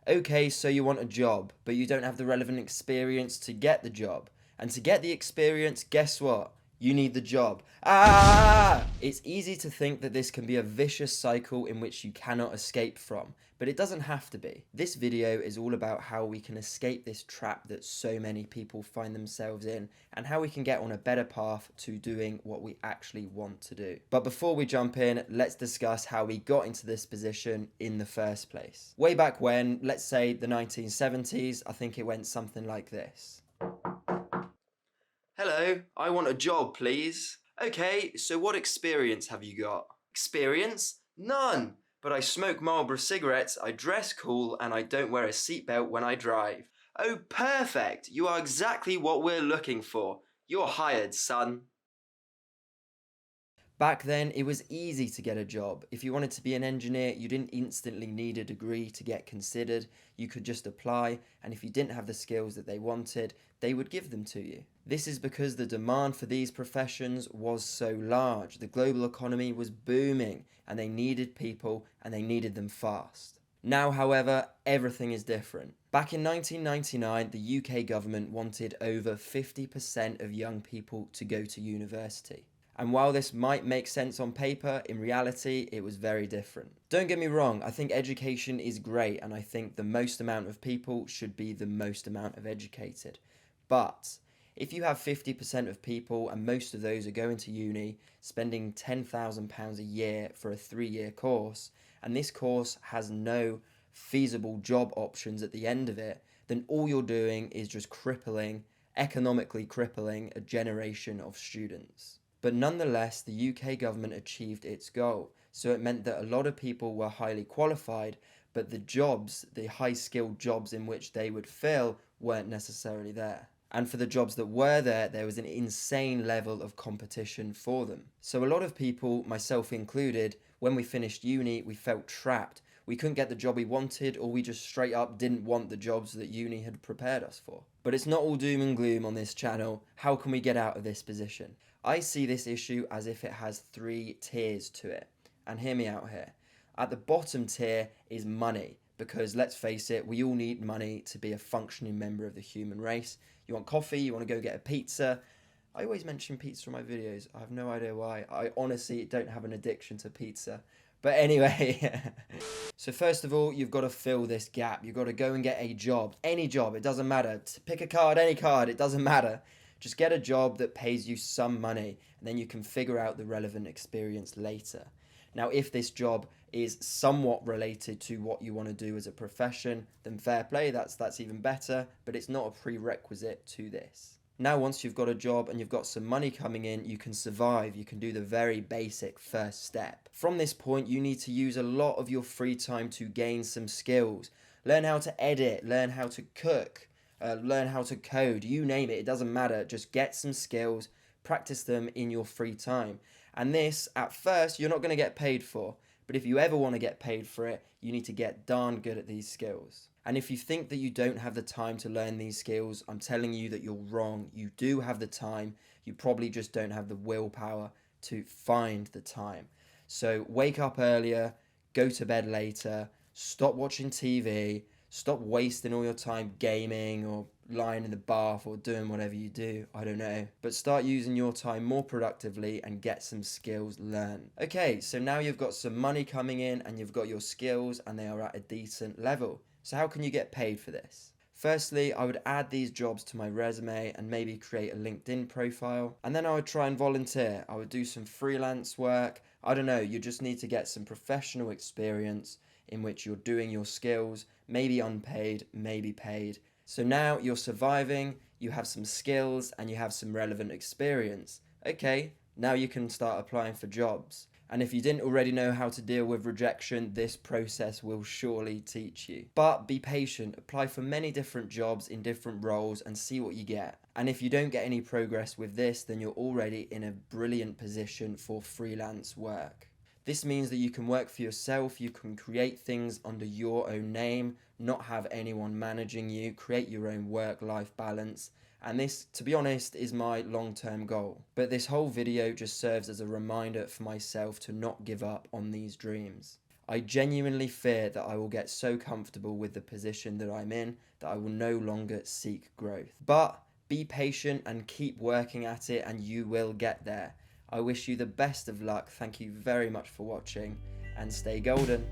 Okay, so you want a job, but you don't have the relevant experience to get the job. And to get the experience, guess what? You need the job. Ah! It's easy to think that this can be a vicious cycle in which you cannot escape from, but it doesn't have to be. This video is all about how we can escape this trap that so many people find themselves in, and how we can get on a better path to doing what we actually want to do. But before we jump in, let's discuss how we got into this position in the first place. Way back when, let's say the 1970s, I think it went something like this. Hello, I want a job, please. Okay, so what experience have you got? Experience? None! But I smoke Marlboro cigarettes, I dress cool, and I don't wear a seatbelt when I drive. Oh, perfect! You are exactly what we're looking for. You're hired, son. Back then, it was easy to get a job. If you wanted to be an engineer, you didn't instantly need a degree to get considered. You could just apply, and if you didn't have the skills that they wanted, they would give them to you. This is because the demand for these professions was so large. The global economy was booming, and they needed people, and they needed them fast. Now, however, everything is different. Back in 1999, the UK government wanted over 50% of young people to go to university. And while this might make sense on paper, in reality, it was very different. Don't get me wrong, I think education is great, and I think the most amount of people should be the most amount of educated. But if you have 50% of people, and most of those are going to uni, spending £10,000 a year for a 3-year course, and this course has no feasible job options at the end of it, then all you're doing is just economically crippling a generation of students. But nonetheless, the UK government achieved its goal. So it meant that a lot of people were highly qualified, but the jobs, the high-skilled jobs in which they would fill, weren't necessarily there. And for the jobs that were there was an insane level of competition for them. So a lot of people, myself included, when we finished uni, we felt trapped. We couldn't get the job we wanted, or we just straight up didn't want the jobs that uni had prepared us for. But it's not all doom and gloom on this channel. How can we get out of this position? I see this issue as if it has 3 tiers to it. And hear me out here. At the bottom tier is money, because let's face it, we all need money to be a functioning member of the human race. You want coffee, you want to go get a pizza. I always mention pizza in my videos. I have no idea why. I honestly don't have an addiction to pizza. But anyway, so first of all, you've got to fill this gap. You've got to go and get a job. Any job, it doesn't matter. Pick a card, any card, it doesn't matter. Just get a job that pays you some money, and then you can figure out the relevant experience later. Now, if this job is somewhat related to what you want to do as a profession, then fair play, that's even better, but it's not a prerequisite to this. Now, once you've got a job and you've got some money coming in, you can survive, you can do the very basic first step. From this point, you need to use a lot of your free time to gain some skills. Learn how to edit, learn how to cook, learn how to code, you name it doesn't matter. Just get some skills, practice them in your free time. And this, at first, you're not going to get paid for. But if you ever want to get paid for it, you need to get darn good at these skills. And if you think that you don't have the time to learn these skills, I'm telling you that you're wrong. You do have the time. You probably just don't have the willpower to find the time. So wake up earlier, go to bed later, stop watching TV, stop wasting all your time gaming or lying in the bath or doing whatever you do, I don't know. But start using your time more productively and get some skills learned. Okay, so now you've got some money coming in and you've got your skills and they are at a decent level. So how can you get paid for this? Firstly, I would add these jobs to my resume and maybe create a LinkedIn profile. And then I would try and volunteer. I would do some freelance work. I don't know, you just need to get some professional experience in which you're doing your skills, maybe unpaid, maybe paid. So now you're surviving, you have some skills, and you have some relevant experience. Okay, now you can start applying for jobs. And if you didn't already know how to deal with rejection, this process will surely teach you. But be patient, apply for many different jobs in different roles and see what you get. And if you don't get any progress with this, then you're already in a brilliant position for freelance work. This means that you can work for yourself, you can create things under your own name, not have anyone managing you, create your own work-life balance. And this, to be honest, is my long-term goal. But this whole video just serves as a reminder for myself to not give up on these dreams. I genuinely fear that I will get so comfortable with the position that I'm in that I will no longer seek growth. But be patient and keep working at it, and you will get there. I wish you the best of luck. Thank you very much for watching, and stay golden.